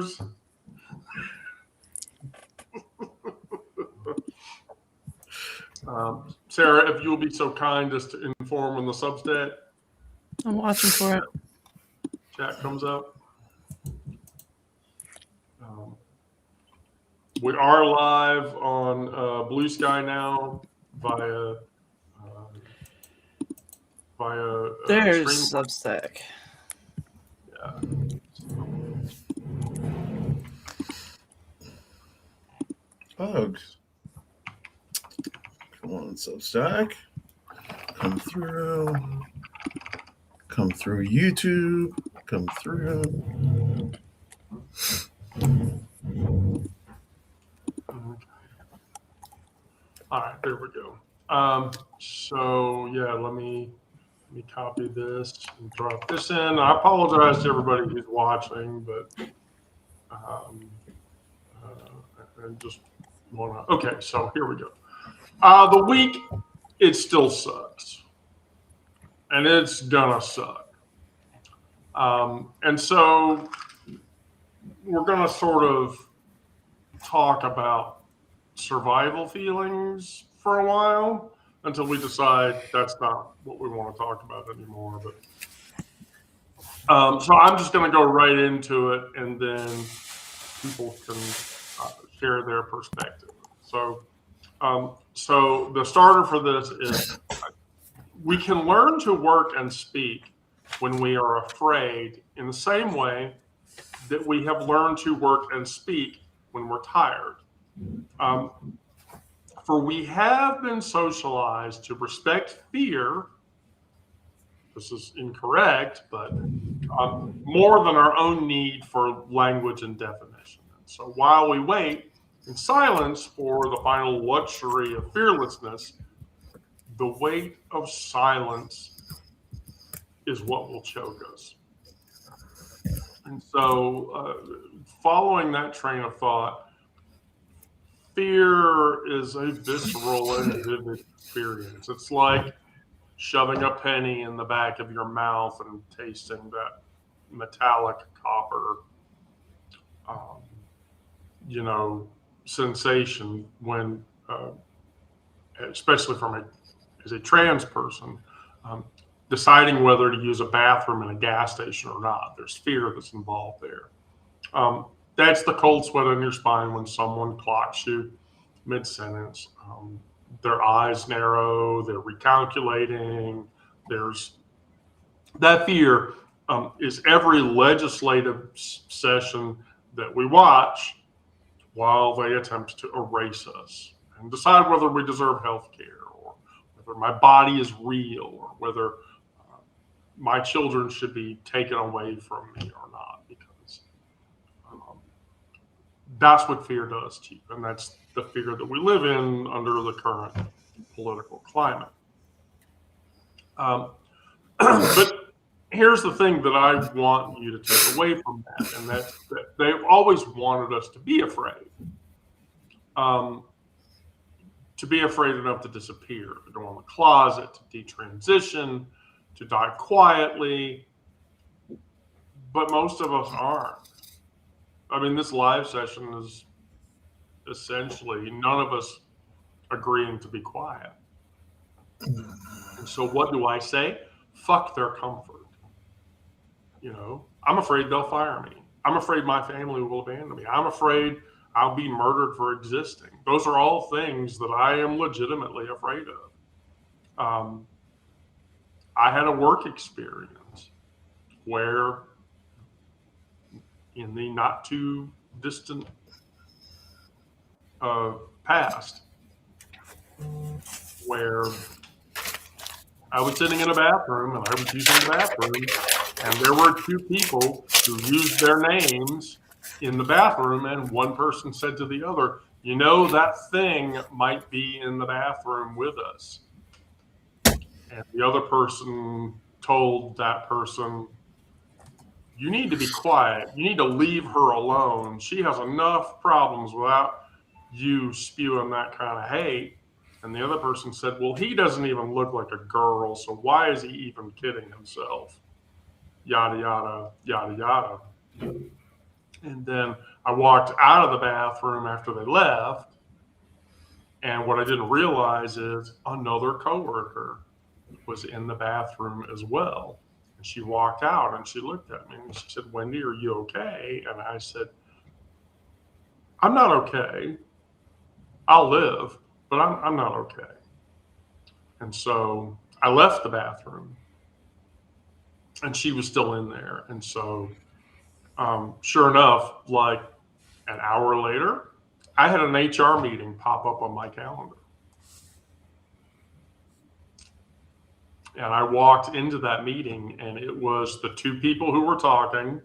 viewers. Sarah, if you'll be so kind as to inform on the Substack. I'm watching for it. Chat comes up. We are live on Blue Sky now via There's stream. Substack. Yeah. Bugs. Come on, Substack. Come through. Come through YouTube. Come through. All right, there we go. So yeah, let me copy this and drop this in. I apologize to everybody who's watching, but I just want to. Okay, so here we go. The week, it still sucks, and it's gonna suck. And so we're gonna sort of talk about survival feelings for a while until we decide that's not what we want to talk about anymore. But so I'm just going to go right into it, and then people can share their perspective. So the starter for this is we can learn to work and speak when we are afraid in the same way that we have learned to work and speak when we're tired. For we have been socialized to respect fear. This is incorrect, but more than our own need for language and definition. And so while we wait in silence for the final luxury of fearlessness, the weight of silence is what will choke us. And so following that train of thought, fear is a visceral and vivid experience. It's like shoving a penny in the back of your mouth and tasting that metallic copper, sensation when, especially as a trans person, deciding whether to use a bathroom in a gas station or not. There's fear that's involved there. That's the cold sweat on your spine when someone clocks you mid-sentence. Their eyes narrow, they're recalculating. There's that fear is every legislative session that we watch while they attempt to erase us and decide whether we deserve health care or whether my body is real or whether my children should be taken away from me or not, because that's what fear does to you. And that's the fear that we live in under the current political climate. But here's the thing that I want you to take away from that, and that's that they've always wanted us to be afraid. To be afraid enough to disappear, to go in the closet, to detransition, to die quietly. But most of us aren't. I mean, this live session is essentially none of us agreeing to be quiet. And so what do I say? Fuck their comfort. I'm afraid they'll fire me. I'm afraid my family will abandon me. I'm afraid I'll be murdered for existing. Those are all things that I am legitimately afraid of. I had a work experience where in the not too distant past, where I was sitting in a bathroom and I was using the bathroom, and there were two people who used their names in the bathroom, and one person said to the other, that thing might be in the bathroom with us. And the other person told that person, you need to be quiet. You need to leave her alone. She has enough problems without you spewing that kind of hate. And the other person said, well, he doesn't even look like a girl, so why is he even kidding himself? Yada, yada, yada, yada. And then I walked out of the bathroom after they left. And what I didn't realize is another coworker was in the bathroom as well. And she walked out and she looked at me and she said, "Wendy, are you okay?" And I said, "I'm not okay. I'll live, but I'm not okay." And so I left the bathroom and she was still in there. And so, sure enough, like an hour later, I had an HR meeting pop up on my calendar. And I walked into that meeting, and it was the two people who were talking,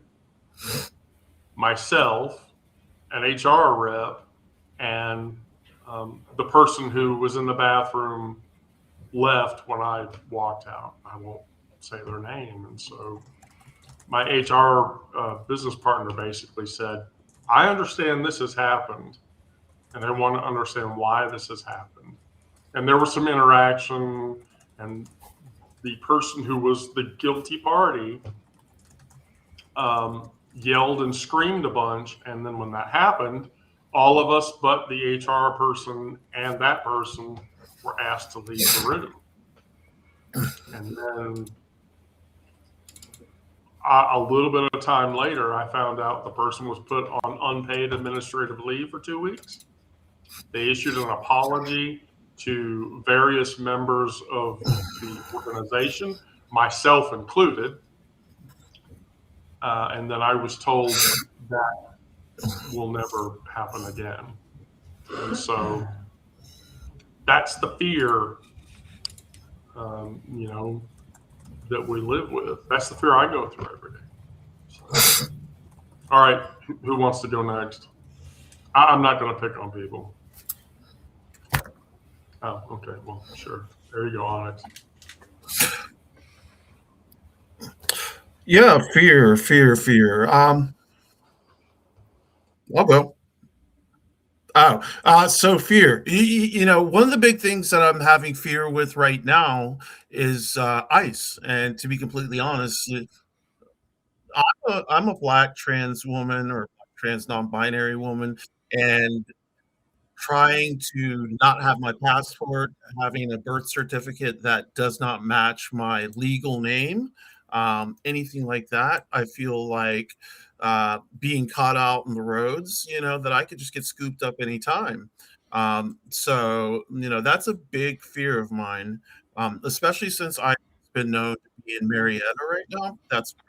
myself, an HR rep, and the person who was in the bathroom left when I walked out. I won't say their name. And so my HR business partner basically said, "I understand this has happened, and I want to understand why this has happened." And there was some interaction, and the person who was the guilty party yelled and screamed a bunch. And then when that happened, all of us but the HR person and that person were asked to leave the room. And then a little bit of time later, I found out the person was put on unpaid administrative leave for 2 weeks. They issued an apology to various members of the organization, myself included. And then I was told that will never happen again. And so that's the fear, that we live with. That's the fear I go through every day. So, all right, who wants to go next? I'm not going to pick on people. Oh, okay. Well, sure. There you go, Onyx. Yeah, fear. I'll go. So fear. One of the big things that I'm having fear with right now is ICE. And to be completely honest, I'm a black trans woman or trans non-binary woman, and trying to not have my passport, having a birth certificate that does not match my legal name, anything like that. I feel like being caught out in the roads, that I could just get scooped up anytime. So, that's a big fear of mine, especially since I've been known to be in Marietta right now. That's where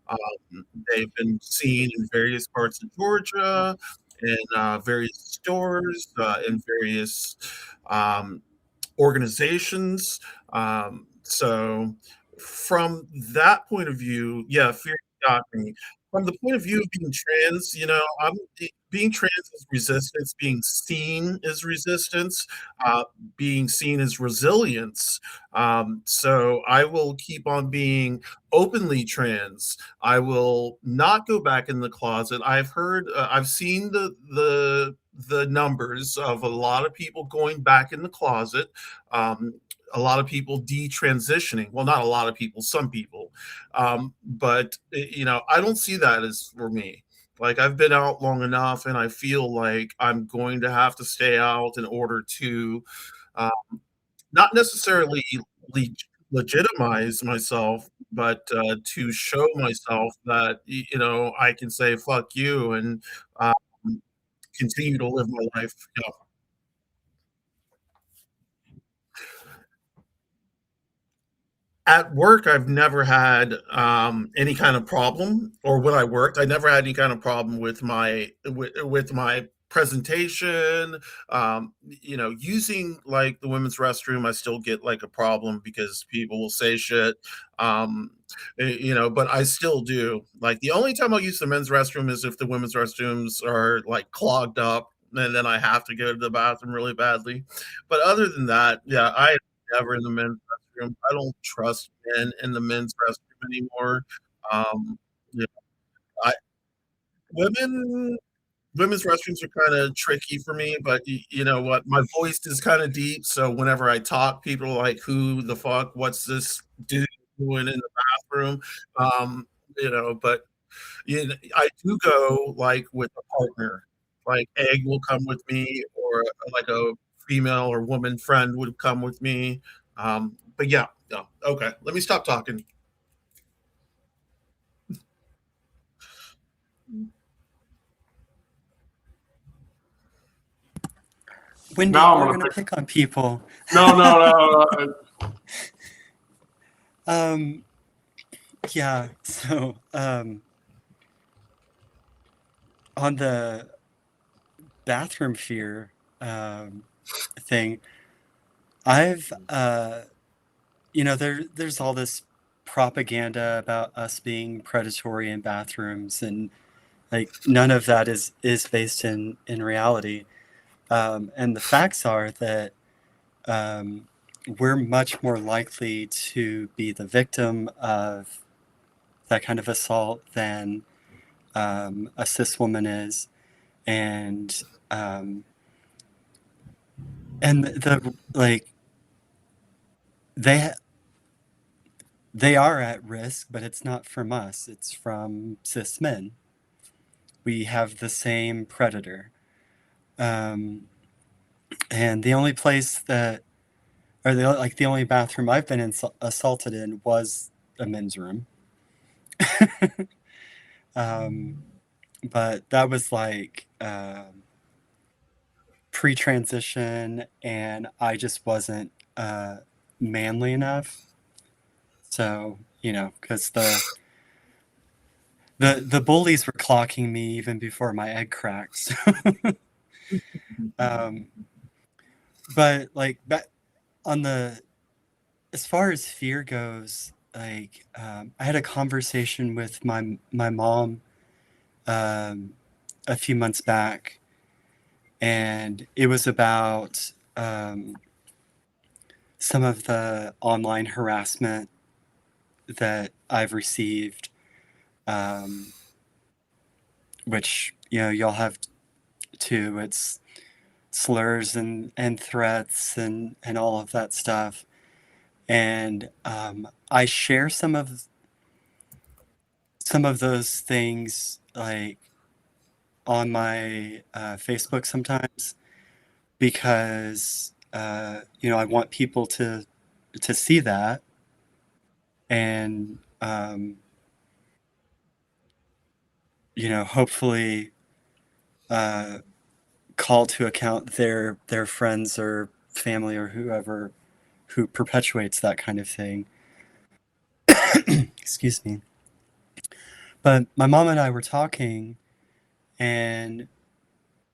I live. They've been seen in various parts of Georgia, in various stores, in various um, organizations. So, from that point of view, yeah, fear got me. From the point of view of being trans, being trans is resistance. Being seen is resistance. Being seen is resilience. So I will keep on being openly trans. I will not go back in the closet. I've seen the numbers of a lot of people going back in the closet. A lot of people detransitioning. Well, not a lot of people, some people. But I don't see that as for me. Like, I've been out long enough, and I feel like I'm going to have to stay out in order to uh, not necessarily le- legitimize myself, but to show myself that I can say "fuck you" and um, continue to live my life. At work, I've never had any kind of problem, or when I worked, I never had any kind of problem with my presentation. Using like the women's restroom, I still get like a problem because people will say shit. Um, but I still do. Like, the only time I'll use the men's restroom is if the women's restrooms are like clogged up, and then I have to go to the bathroom really badly. But other than that, yeah, I never in the men's restroom. I don't trust men in the men's restroom anymore. Um, yeah, I, women women's restrooms are kind of tricky for me, but you know what? My voice is kind of deep, so whenever I talk, people are like, "Who the fuck? What's this dude doing in the bathroom?" Um, but I do go like with a partner. Like Egg will come with me, or like a female or woman friend would come with me. But yeah, no. Okay, let me stop talking. Wendy, Now I'm we're gonna gonna pick. pick on people. No. Yeah. So, on the bathroom fear thing, I've there's all this propaganda about us being predatory in bathrooms, and like none of that is based in reality. And the facts are that um, we're much more likely to be the victim of that kind of assault than a cis woman is, and um, the like they they are at risk, but it's not from us; it's from cis men. We have the same predator, um, and the only place that, or the only bathroom I've been assaulted in was a men's room. um, but that was like pre-transition, and I just wasn't manly enough. So because the bullies were clocking me even before my egg cracked. So, um, but like that on the as far as fear goes, like I had a conversation with my mom um, a few months back, and it was about some of the online harassment that I've received, um, which y'all have too. It's slurs and threats and all of that stuff, and I share some of those things like on my Facebook sometimes because I want people to see that and hopefully uh, call to account their friends or family or whoever who perpetuates that kind of thing. Excuse me. But my mom and I were talking, and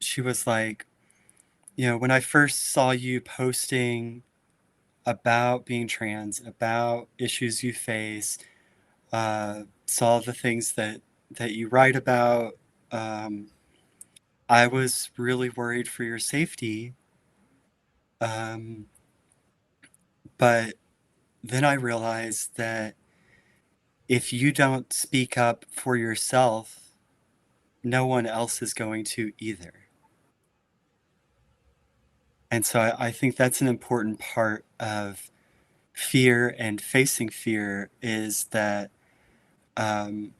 she was like, when I first saw you posting about being trans, about issues you face, saw the things that you write about, um, I was really worried for your safety. Um, but then I realized that if you don't speak up for yourself, no one else is going to either. And so I think that's an important part of fear and facing fear is that, um,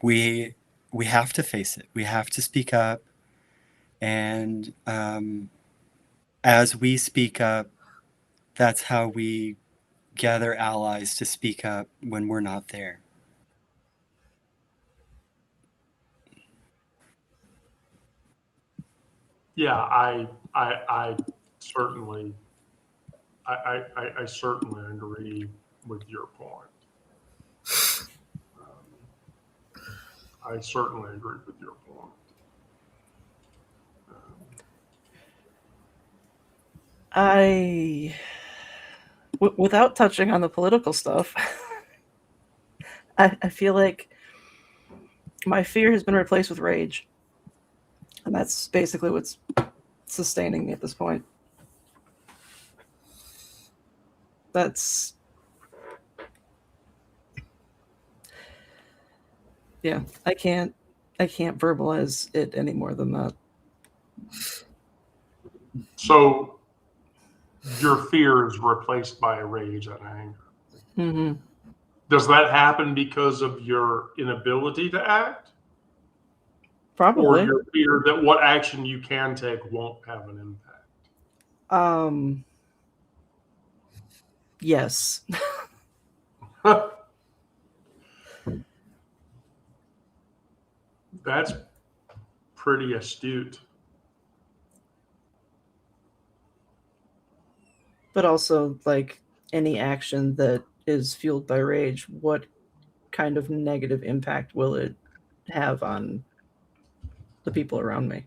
we have to face it. We have to speak up. And as we speak up, that's how we gather allies to speak up when we're not there. Yeah, I certainly I certainly agree with your point. I certainly agree with your point. Without touching on the political stuff, I feel like my fear has been replaced with rage. And that's basically what's sustaining me at this point. That's yeah, I can't verbalize it any more than that. So your fear is replaced by rage and anger. Mm-hmm. Does that happen because of your inability to act? Probably. Or your fear that what action you can take won't have an impact? Yes. That's pretty astute. But also, like, any action that is fueled by rage, what kind of negative impact will it have on the people around me?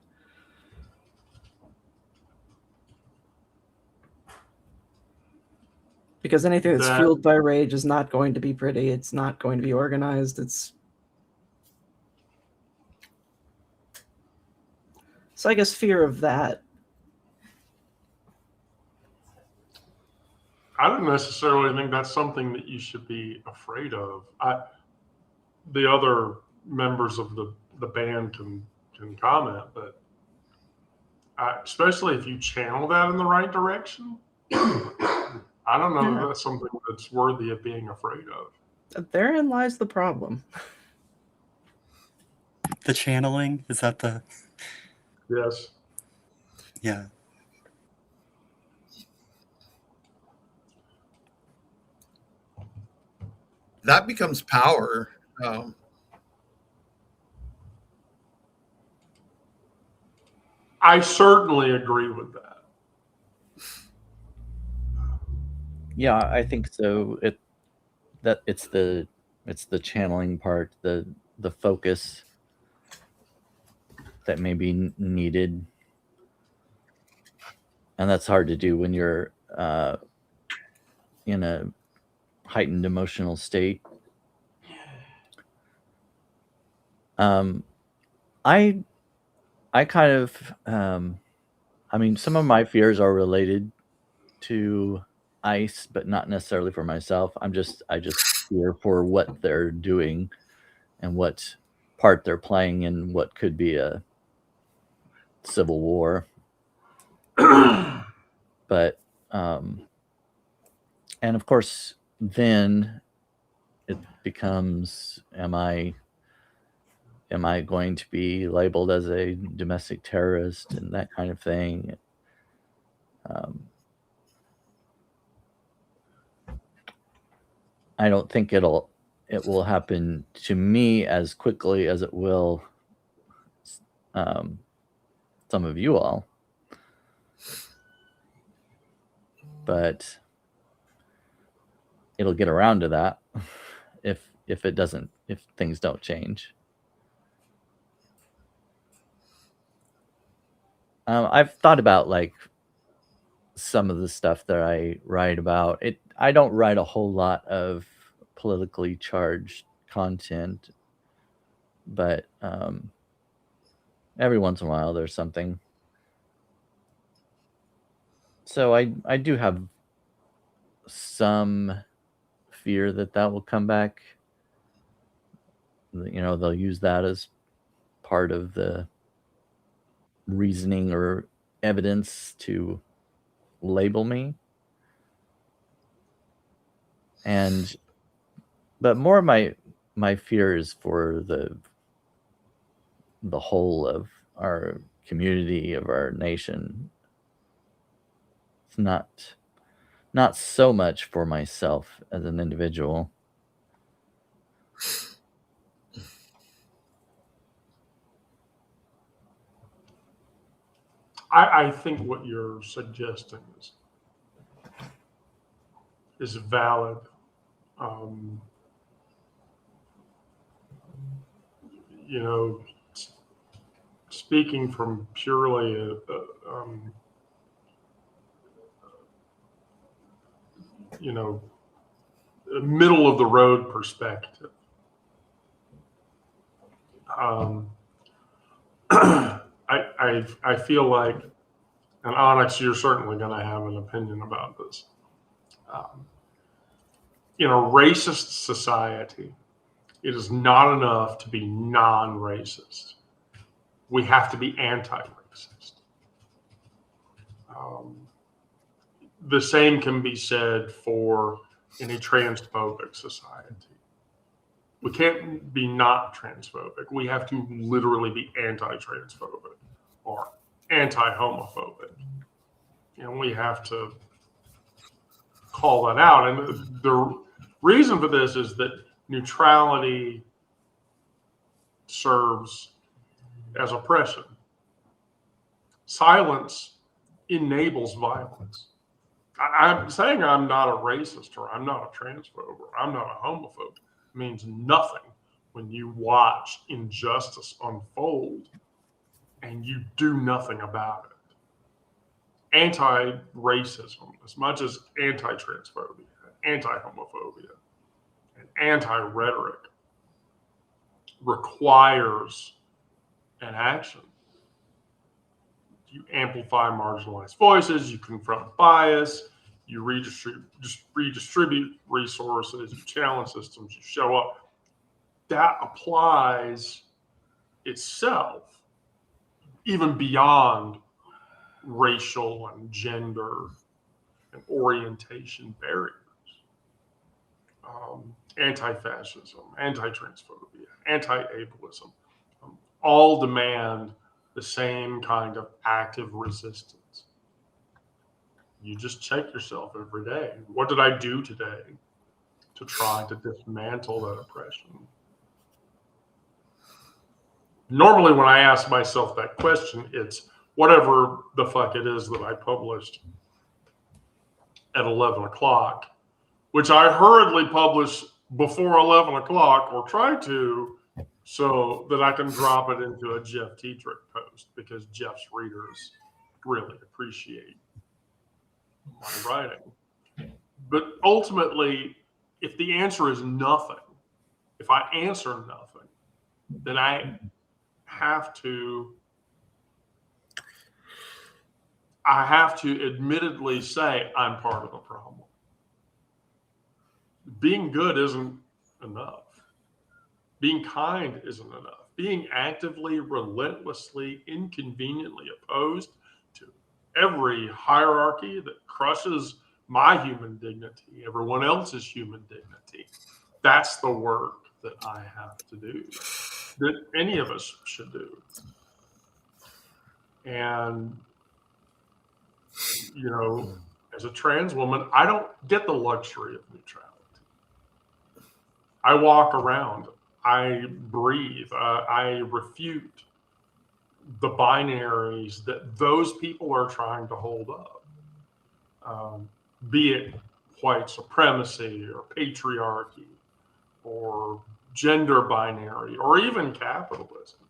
Because anything that's fueled by rage is not going to be pretty. It's not going to be organized. So I guess fear of that. I don't necessarily think that's something that you should be afraid of. The other members of the band can comment, but especially if you channel that in the right direction, I don't know if that's something that's worthy of being afraid of. Therein lies the problem. The channeling, is that the... Yes. Yeah. That becomes power. I certainly agree with that. Yeah, I think so. It's the channeling part, the focus that may be needed, and that's hard to do when you're in a heightened emotional state. I kind of I mean, some of my fears are related to ice, but not necessarily for myself. I just fear for what they're doing and what part they're playing in what could be a civil war. But and of course then it becomes, am I going to be labeled as a domestic terrorist and that kind of thing? I don't think it will happen to me as quickly as it will some of you all, but it'll get around to that if things don't change. I've thought about like some of the stuff that I write about. I don't write a whole lot of politically charged content, but every once in a while there's something. So I do have some fear that will come back. You know, they'll use that as part of the reasoning or evidence to label me. But more of my fear is for the whole of our community, of our nation. It's not so much for myself as an individual. I think what you're suggesting is valid. You know, speaking from purely a middle of the road perspective, I feel like, and Onyx, you're certainly going to have an opinion about this. In a racist society, it is not enough to be non-racist. We have to be anti-racist. The same can be said for in a transphobic society. We can't be not transphobic. We have to literally be anti-transphobic or anti-homophobic. And we have to call that out. And the reason for this is that neutrality serves as oppression. Silence enables violence. I'm saying I'm not a racist or I'm not a transphobe or I'm not a homophobe means nothing when you watch injustice unfold and you do nothing about it. Anti-racism, as much as anti-transphobia, anti-homophobia, and anti-rhetoric, requires an action. You amplify marginalized voices, you confront bias, you redistribute resources, you challenge systems, you show up. That applies itself even beyond racial and gender and orientation barriers. Anti-fascism, anti-transphobia, anti-ableism, all demand the same kind of active resistance. You just check yourself every day. What did I do today to try to dismantle that oppression? Normally, when I ask myself that question, it's whatever the fuck it is that I published at 11 o'clock, which I hurriedly publish before 11 o'clock or try to, so that I can drop it into a Jeff Tetrick post because Jeff's readers really appreciate my writing. But ultimately, if the answer is nothing, if I answer nothing, then I have to admittedly say I'm part of the problem. Being good isn't enough. Being kind isn't enough. Being actively, relentlessly, inconveniently opposed to every hierarchy that crushes my human dignity, everyone else's human dignity, that's the work that I have to do, that any of us should do. And, you know, as a trans woman, I don't get the luxury of neutrality. I walk around, I breathe, I refute the binaries that those people are trying to hold up, be it white supremacy or patriarchy or gender binary or even capitalism.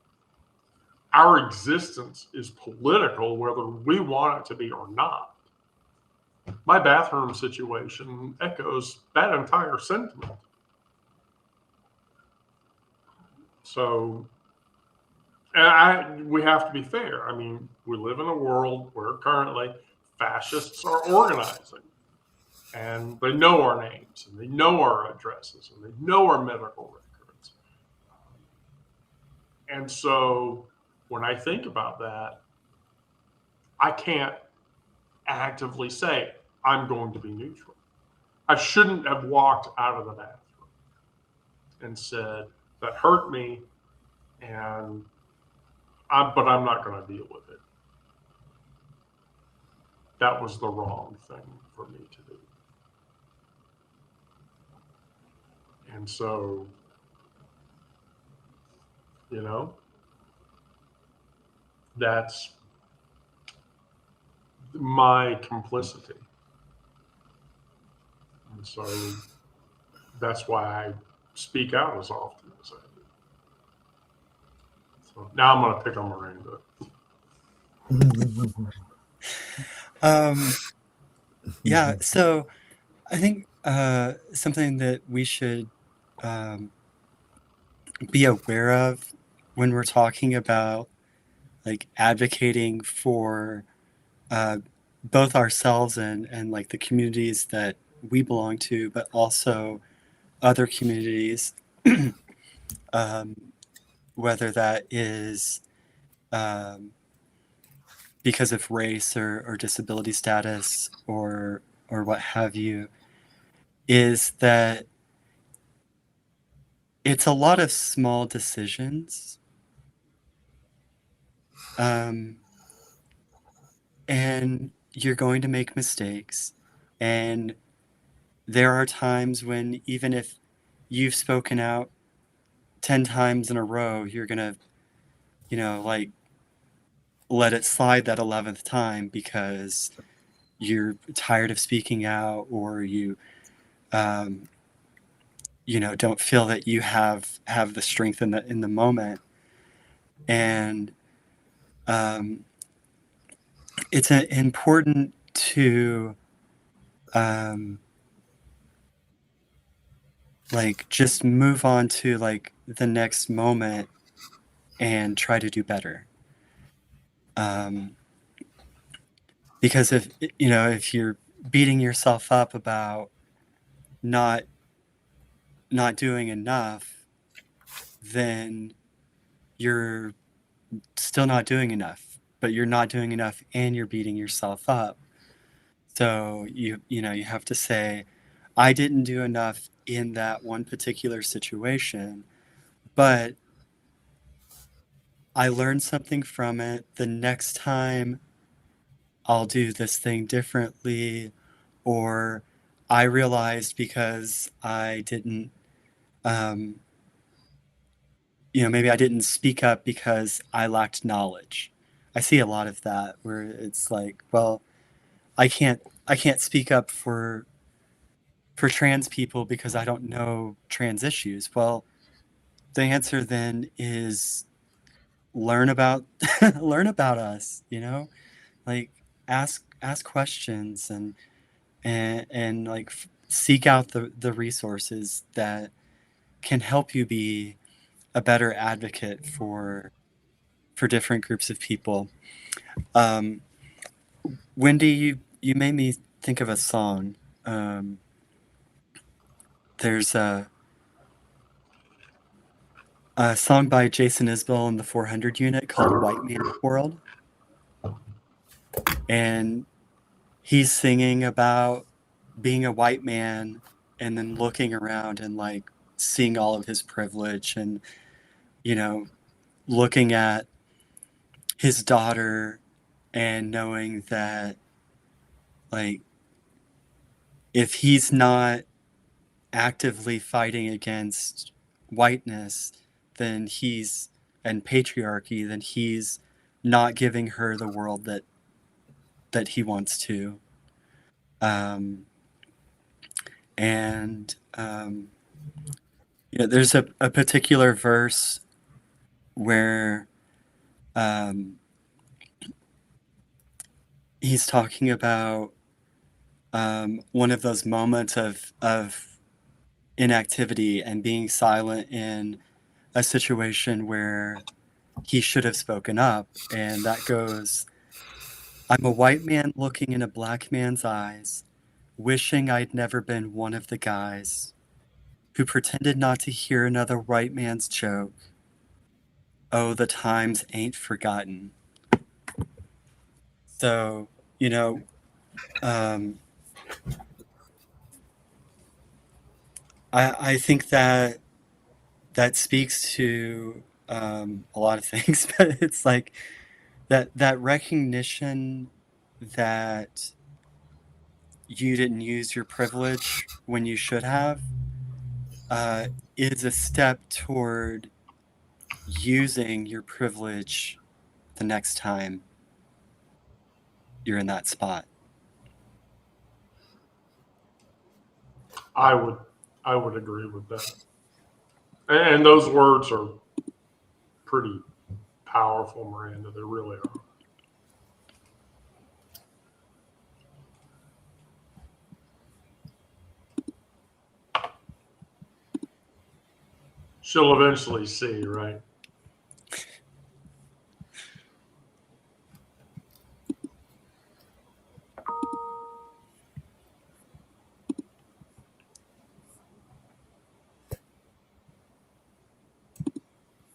Our existence is political whether we want it to be or not. My bathroom situation echoes that entire sentiment. So, and we have to be fair. I mean, we live in a world where currently fascists are organizing, and they know our names, and they know our addresses, and they know our medical records. And so, when I think about that, I can't actively say I'm going to be neutral. I shouldn't have walked out of the bathroom and said, that hurt me, but I'm not going to deal with it. That was the wrong thing for me to do. And so, you know, that's my complicity. And so that's why I speak out as often as I do. So now I'm going to pick on Miranda. Yeah, so I think something that we should be aware of when we're talking about like advocating for both ourselves and like the communities that we belong to, but also other communities, whether that is because of race or disability status or what have you, is that it's a lot of small decisions. And you're going to make mistakes. And there are times when even if you've spoken out 10 times in a row, you're going to, like let it slide that 11th time because you're tired of speaking out, or you don't feel that you have the strength in the moment. And it's important to like just move on to like the next moment and try to do better. Because if you're beating yourself up about not doing enough, then you're still not doing enough, but you're not doing enough and you're beating yourself up. So you have to say, I didn't do enough in that one particular situation, but I learned something from it. The next time I'll do this thing differently, or I realized because I didn't, maybe I didn't speak up because I lacked knowledge. I see a lot of that where it's like, well, I can't speak up for trans people because I don't know trans issues. Well, the answer then is learn about us, like ask questions and like seek out the resources that can help you be a better advocate for different groups of people. Wendy, you made me think of a song. There's a song by Jason Isbell and the 400 Unit called White Man's World. And he's singing about being a white man and then looking around and like seeing all of his privilege and, looking at his daughter and knowing that like if he's not actively fighting against whiteness, then and patriarchy, then he's not giving her the world that he wants to. There's a particular verse where he's talking about one of those moments of inactivity and being silent in a situation where he should have spoken up. And that goes, I'm a white man looking in a black man's eyes, wishing I'd never been one of the guys who pretended not to hear another white man's joke. Oh, the times ain't forgotten. So, I think that speaks to a lot of things, but it's like that recognition that you didn't use your privilege when you should have is a step toward using your privilege the next time you're in that spot. I would agree with that. And those words are pretty powerful, Miranda. They really are. She'll eventually see, right?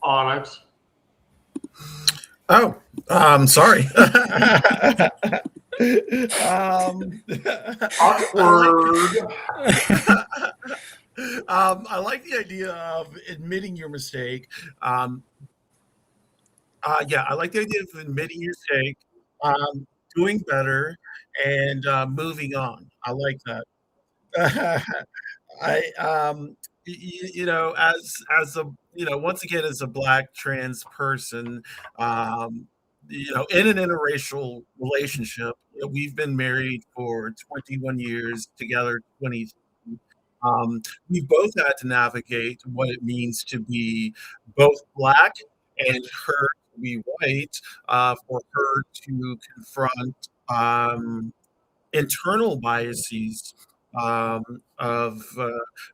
Onyx. Oh, sorry. Awkward. I like the idea of admitting your mistake. Yeah, I like the idea of admitting your mistake, doing better, and moving on. I like that. I as a once again as a black trans person, um in an interracial relationship. We've been married for 21 years, together 20. um we both had to navigate what it means to be both black and her to be white, for her to confront internal biases, of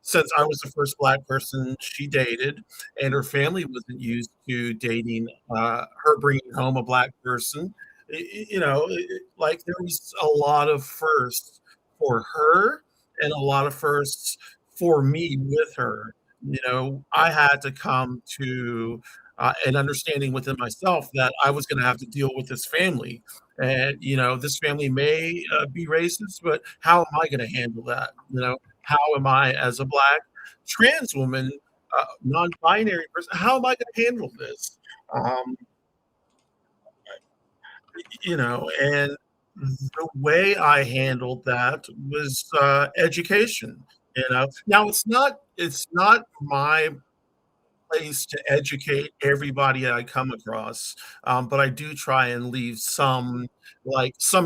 since I was the first black person she dated, and her family wasn't used to dating, her bringing home a black person. Like there was a lot of firsts for her and a lot of firsts for me with her. I had to come to an understanding within myself that I was going to have to deal with this family, and this family may be racist, but how am I going to handle that? How am I, as a black trans woman, non-binary person, how am I going to handle this? um, and the way I handled that was education. Now it's not my place to educate everybody I come across, but I do try and leave some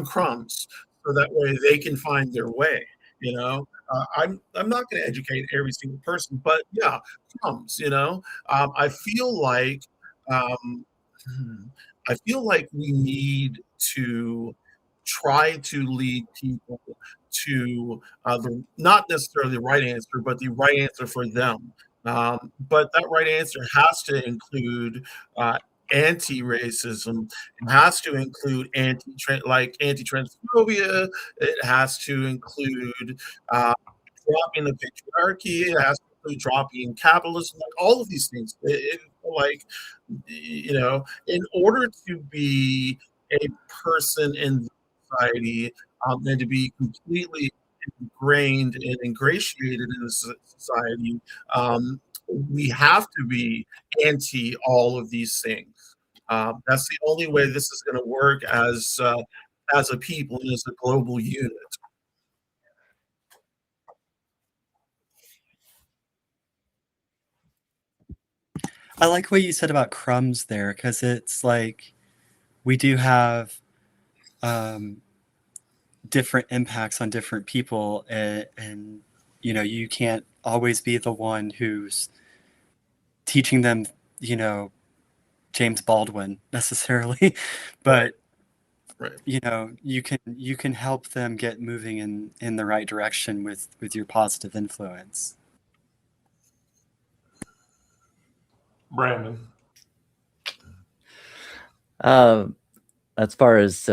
crumbs, so that way they can find their way. I'm not going to educate every single person, but yeah, crumbs. I feel like um, hmm, I feel like we need to try to lead people to not necessarily the right answer, but the right answer for them. But that right answer has to include uh, anti-racism. It has to include anti-transphobia. It has to include dropping the patriarchy. It has to include dropping capitalism. Like all of these things. Like in order to be a person in society, and to be completely ingrained and ingratiated in the society, we have to be anti all of these things. That's the only way this is going to work as a people and as a global unit. I like what you said about crumbs there, because it's like we do have different impacts on different people, and you can't always be the one who's teaching them James Baldwin necessarily, but Right. you can help them get moving in the right direction with your positive influence. Brandon. As far as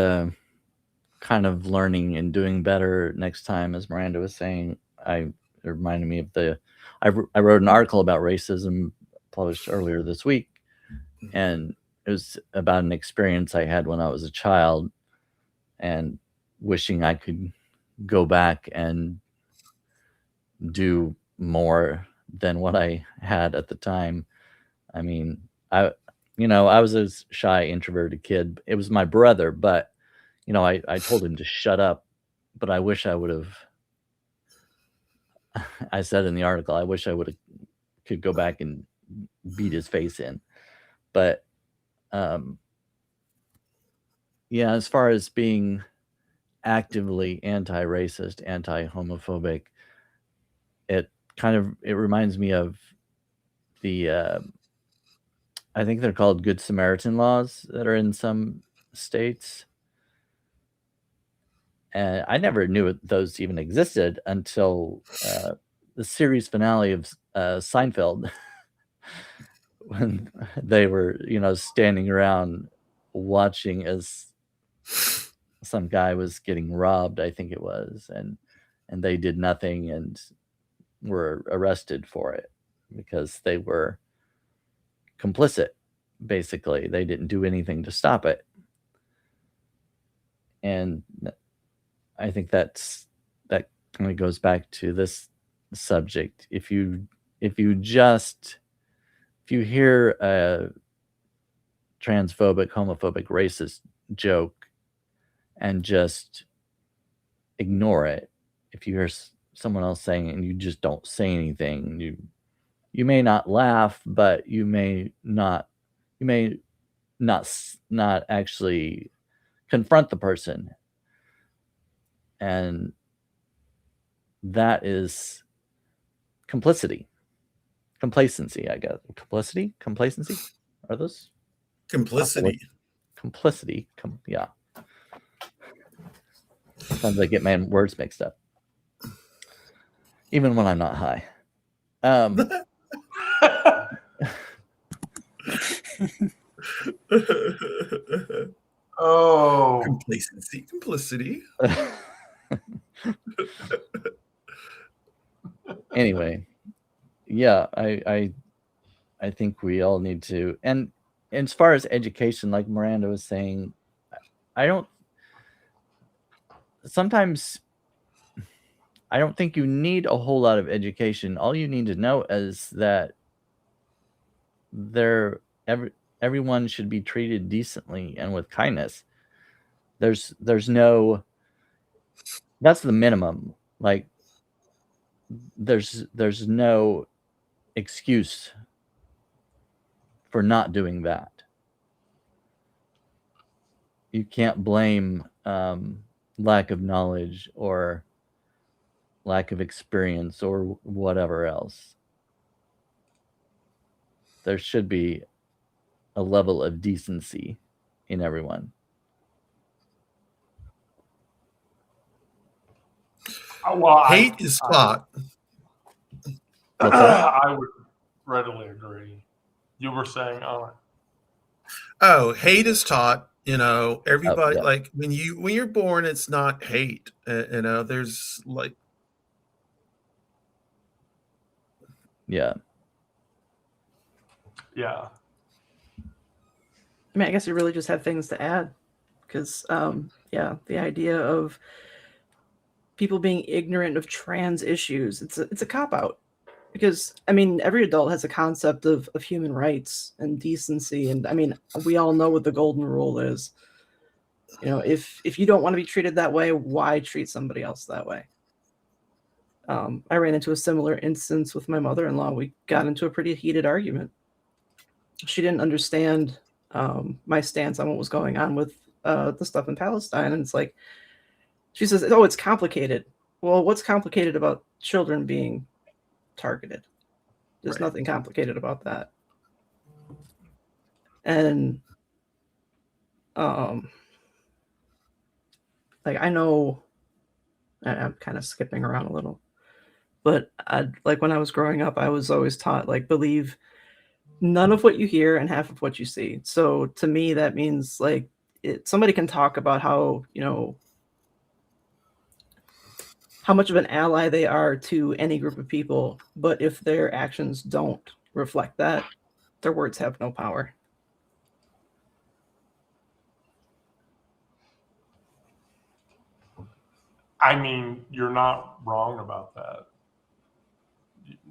kind of learning and doing better next time, as Miranda was saying, it reminded me of I wrote an article about racism published earlier this week, and it was about an experience I had when I was a child, and wishing I could go back and do more than what I had at the time. I mean, I was a shy, introverted kid. It was my brother, but I told him to shut up. But I wish I would have. I said in the article, I wish I would have could go back and beat his face in. But yeah, as far as being actively anti-racist, anti-homophobic, it reminds me of the I think they're called Good Samaritan laws that are in some states. And I never knew those even existed until the series finale of Seinfeld, when they were, standing around watching as some guy was getting robbed, I think it was, and they did nothing and were arrested for it because they were complicit. Basically, they didn't do anything to stop it. And I think that kind of goes back to this subject. If you hear a transphobic, homophobic, racist joke and just ignore it, if you hear someone else saying it and you just don't say anything, you may not laugh, but you may not actually confront the person, and that is complacency, I guess. Complacency, are those Complicity. complicity? Yeah. Sometimes I get my words mixed up, even when I'm not high. Oh, Complacency, complicity. Anyway, yeah, I think we all need to, and as far as education, like Miranda was saying, sometimes I don't think you need a whole lot of education. All you need to know is that everyone should be treated decently and with kindness. There's no, that's the minimum. Like there's no excuse for not doing that. You can't blame lack of knowledge or lack of experience or whatever else. There should be a level of decency in everyone. well, Hate is taught. I would readily agree. You were saying, Oh, hate is taught. Everybody, yeah. like when you're born, it's not hate. There's like, Yeah. yeah. I mean, I guess you really just have things to add because, yeah, the idea of people being ignorant of trans issues, it's a cop-out. Because, I mean, every adult has a concept of human rights and decency. And, I mean, we all know what the golden rule is. If you don't want to be treated that way, why treat somebody else that way? I ran into a similar instance with my mother-in-law. We got into a pretty heated argument. She didn't understand my stance on what was going on with the stuff in Palestine. And it's like, she says, oh, it's complicated. Well, what's complicated about children being targeted? There's nothing complicated about that. And like, I know I'm kind of skipping around a little, but like when I was growing up, I was always taught, like, believe none of what you hear and half of what you see. So to me, that means like somebody can talk about how much of an ally they are to any group of people, but if their actions don't reflect that, their words have no power. I mean, you're not wrong about that.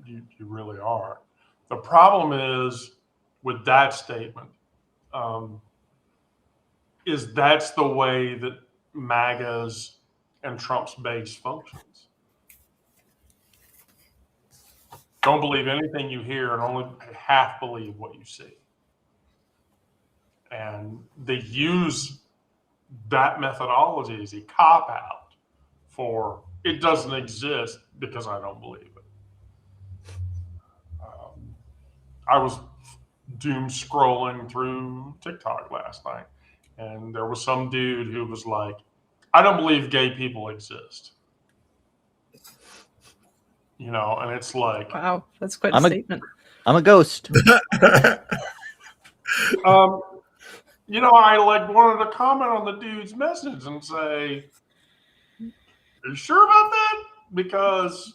You really are. The problem is with that statement, is that's the way that MAGA's and Trump's base functions. Don't believe anything you hear and only half believe what you see. And they use that methodology as a cop-out for it doesn't exist because I don't believe it. I was doom scrolling through TikTok last night, and there was some dude who was like, I don't believe gay people exist. And it's like, wow, that's quite a statement. I'm a ghost. I like wanted to comment on the dude's message and say, are you sure about that? Because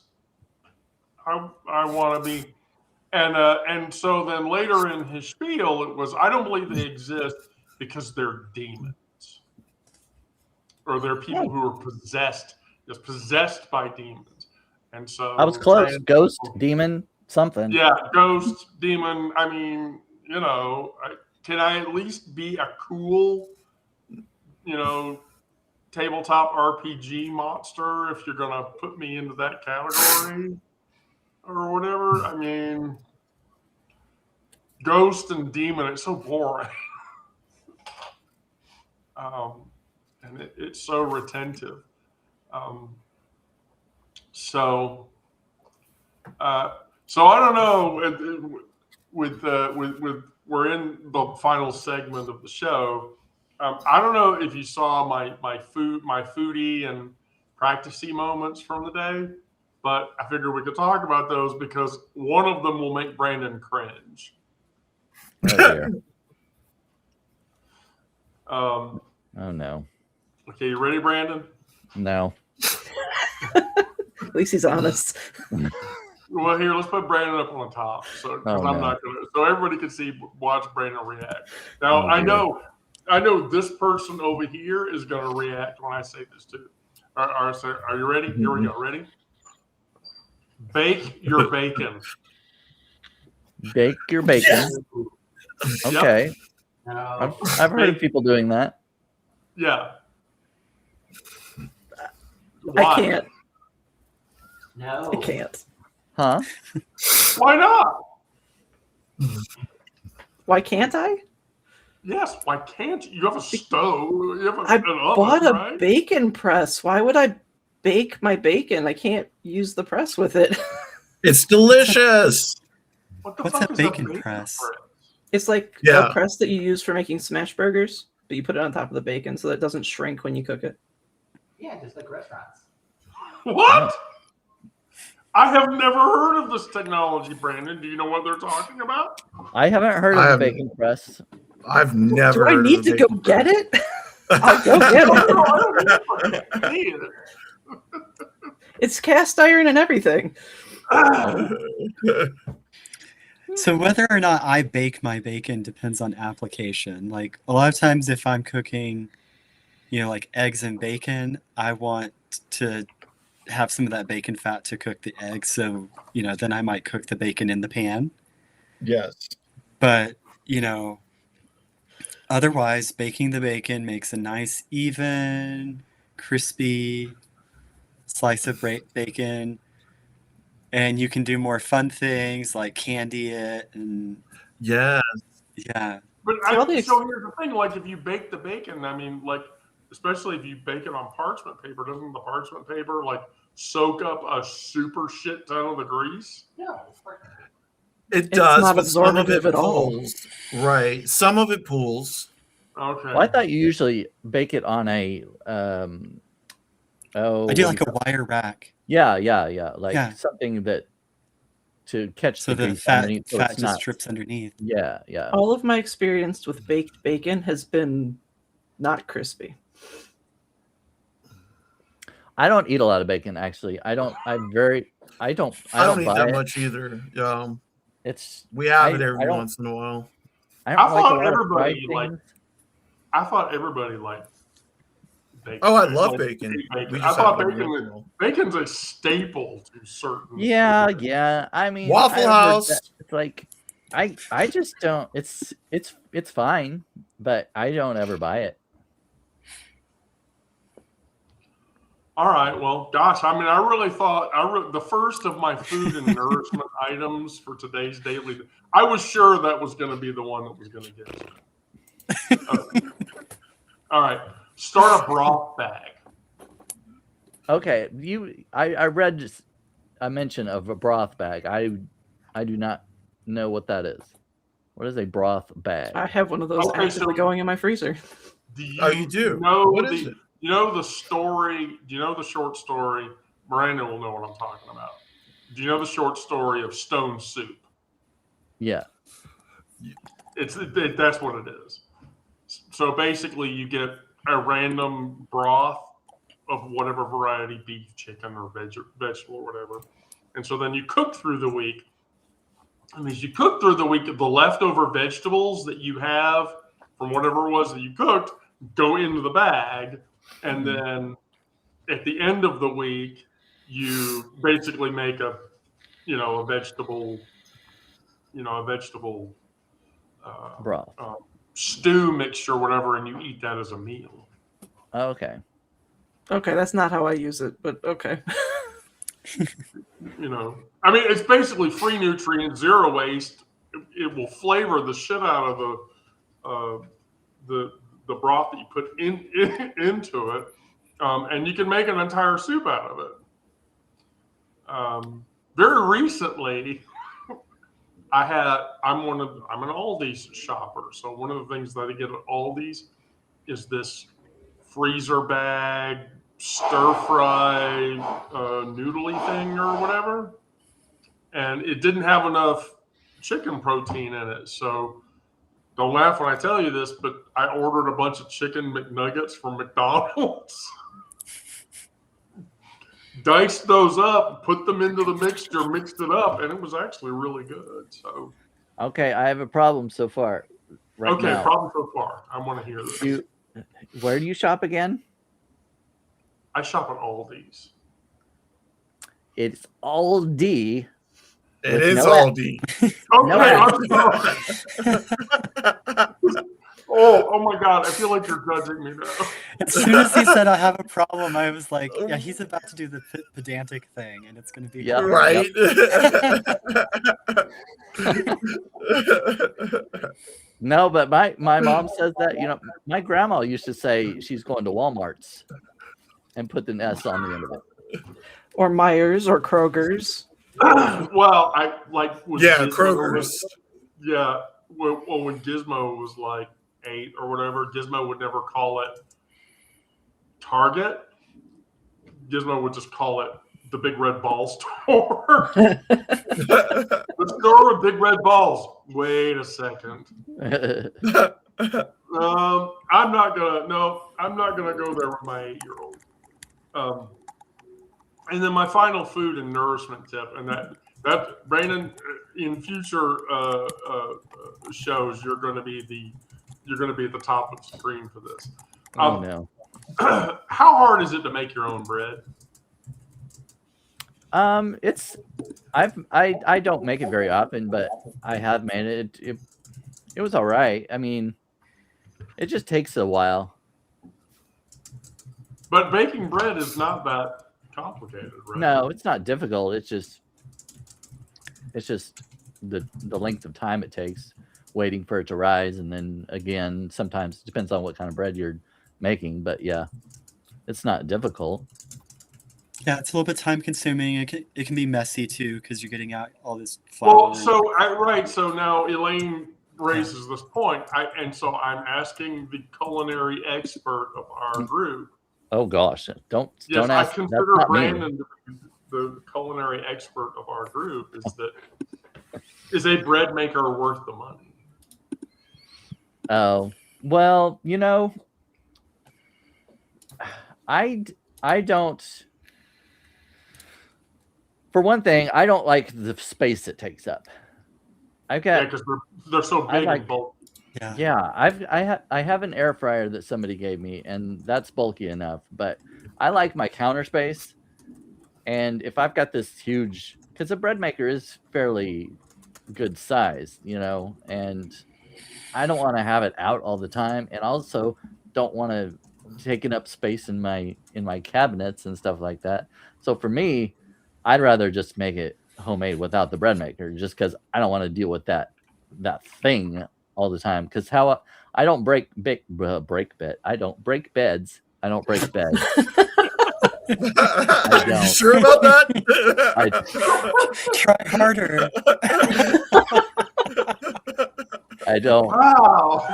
I want to be, and so then later in his spiel, it was, I don't believe they exist because they're demons, or they're people who are possessed by demons. And so I was close. Ghost, demon, something. Yeah, ghost, demon. I mean, can I at least be a cool, tabletop RPG monster if you're gonna put me into that category or whatever? I mean, ghost and demon, it's so boring. And it's so retentive. So I don't know. With we're in the final segment of the show. I don't know if you saw my foodie and practicey moments from the day, but I figured we could talk about those because one of them will make Brandon cringe. Oh dear. Oh no. Okay, you ready, Brandon? No. At least he's honest. Well, here, let's put Brandon up on the top, so I'm not gonna, so everybody can watch Brandon react. Now, I know this person over here is gonna react when I say this too. Are you ready? Mm-hmm. Here we go. Ready? Bake your bacon. Bake your bacon. Okay. Yep. No. I've heard of people doing that. Yeah. Why? I can't. No. I can't. Huh? Why not? Why can't I? Yes, why can't you? You have a stove. You have I bought a bacon press. Why would I bake my bacon? I can't use the press with it. It's delicious. What's a bacon press? It's like a press that you use for making smash burgers, but you put it on top of the bacon so that it doesn't shrink when you cook it. Yeah, just like restaurants. What? I have never heard of this technology, Brandon. Do you know what they're talking about? I haven't heard of the bacon press. I've never. Do I need to go get it? I'll go get it. It's cast iron and everything. So whether or not I bake my bacon depends on application. Like a lot of times if I'm cooking, like eggs and bacon, I want to have some of that bacon fat to cook the eggs. So, then I might cook the bacon in the pan. Yes. But, otherwise baking the bacon makes a nice, even, crispy slice of bacon. And you can do more fun things like candy it and yeah. But here's the thing: like if you bake the bacon, I mean, like especially if you bake it on parchment paper, doesn't the parchment paper like soak up a super shit ton of the grease? No, it does. It's not but some of absorbative it at all. Pools. Right, some of it pools. Okay. Well, I thought you usually bake it on a I do like a wire rack. Yeah. Like something that to catch so the fat just drips underneath. Yeah. All of my experience with baked bacon has been not crispy. I don't eat a lot of bacon actually. I don't eat that much either. We have it every once in a while. I thought everybody liked bacon. Oh, I love bacon. I thought bacon's a staple to certain. Yeah. I mean, Waffle House. It's like I just don't. It's fine, but I don't ever buy it. All right. Well, gosh, I mean, I really thought the first of my food and nourishment items for today's daily. I was sure that was going to be the one that was going to get it. Okay. All right. Start a broth bag. Okay, I read a mention of a broth bag. I do not know what that is. What is a broth bag? I have one of those actively going in my freezer. You do? What is it? You know the story? Do you know the short story? Miranda will know what I'm talking about. Do you know the short story of Stone Soup? Yeah. That's what it is. So basically, you get a random broth of whatever variety, beef, chicken, or vegetable, or whatever. And so then you cook through the week. And as you cook through the week, the leftover vegetables that you have from whatever it was that you cooked go into the bag. And then at the end of the week, you basically make a vegetable Broth. stew mixture, whatever, and you eat that as a meal. Okay. Okay, that's not how I use it, but okay. I mean, it's basically free nutrients, zero waste. It will flavor the shit out of the broth that you put into it, and you can make an entire soup out of it. Very recently, I'm an Aldi's shopper, so one of the things that I get at Aldi's is this freezer bag stir fry noodly thing or whatever, and it didn't have enough chicken protein in it. So don't laugh when I tell you this, but I ordered a bunch of chicken McNuggets from McDonald's. Diced those up, put them into the mixture, mixed it up, and it was actually really good. So, Okay, I have a problem so far. Right okay, now. problem so far. I want to hear this. Where do you shop again? I shop at Aldi's. It's Aldi. It With is no Aldi. Okay, I'm sorry. Oh my God! I feel like you're judging me now. As soon as he said I have a problem, I was like, yeah, he's about to do the pedantic thing, and it's going to be Yeah. Right? No, but my mom says that, my grandma used to say she's going to Walmart's and put the S on the end of it. Or Myers or Kroger's. Well, I like with Yeah, Gizmo, Kroger's. Yeah, when Gizmo was like 8 or whatever, Gizmo would never call it Target. Gizmo would just call it the Big Red Ball store. The store with big red balls. Wait a second. I'm not gonna go there with my 8-year-old. And then my final food and nourishment tip, and that Brandon, in future shows, you're going to be at the top of the screen for this. Oh no. How hard is it to make your own bread? I don't make it very often, but I have made it. It was all right. I mean, it just takes a while. But baking bread is not that complicated, right? No, it's not difficult. It's just the length of time it takes waiting for it to rise, and then again, sometimes it depends on what kind of bread you're making. But yeah, it's not difficult. Yeah, it's a little bit time consuming. It can be messy too because you're getting out all this flour. Well, so now Elaine raises this point, and so I'm asking the culinary expert of our group. Oh gosh, don't Yes, ask. I That's consider not me. Brandon the culinary expert of our group. Is a bread maker worth the money? Oh, well, I don't. For one thing, I don't like the space it takes up. I've Yeah, got because they're so big and bulky. Yeah. I have an air fryer that somebody gave me, and that's bulky enough. But I like my counter space, and if I've got this huge, because a bread maker is fairly good size, and I don't want to have it out all the time, and also don't want to taking up space in my cabinets and stuff like that. So for me, I'd rather just make it homemade without the bread maker, just because I don't want to deal with that thing all the time. Because I don't break bed. I don't break beds. I don't break beds. Are you don't. sure about that? Try harder. I don't. Wow.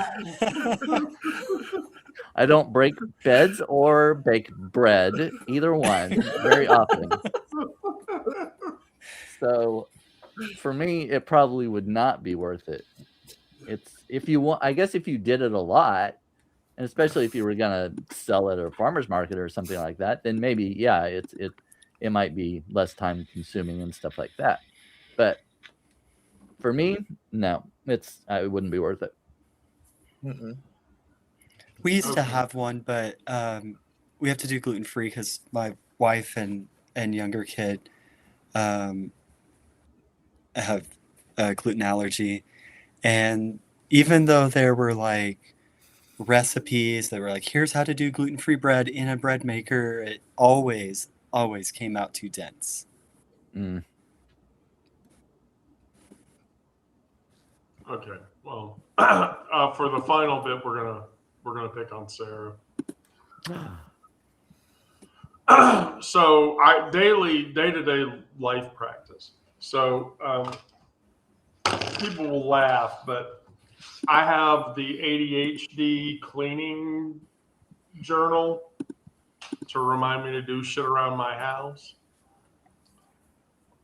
I don't break beds or bake bread, either one, very often. So for me, it probably would not be worth it. It's if you want, I guess if you did it a lot, and especially if you were gonna sell it at a farmer's market or something like that, then maybe it might be less time consuming and stuff like that. But for me, no, it wouldn't be worth it. Mm-mm. We used to Okay. have one, but we have to do gluten free because my wife and and younger kid have a gluten allergy. And even though there were like recipes that were like, here's how to do gluten-free bread in a bread maker, it always came out too dense. Mm. Okay. Well, for the final bit, we're gonna pick on Sarah. So day-to-day life practice. So people will laugh, but I have the ADHD cleaning journal to remind me to do shit around my house.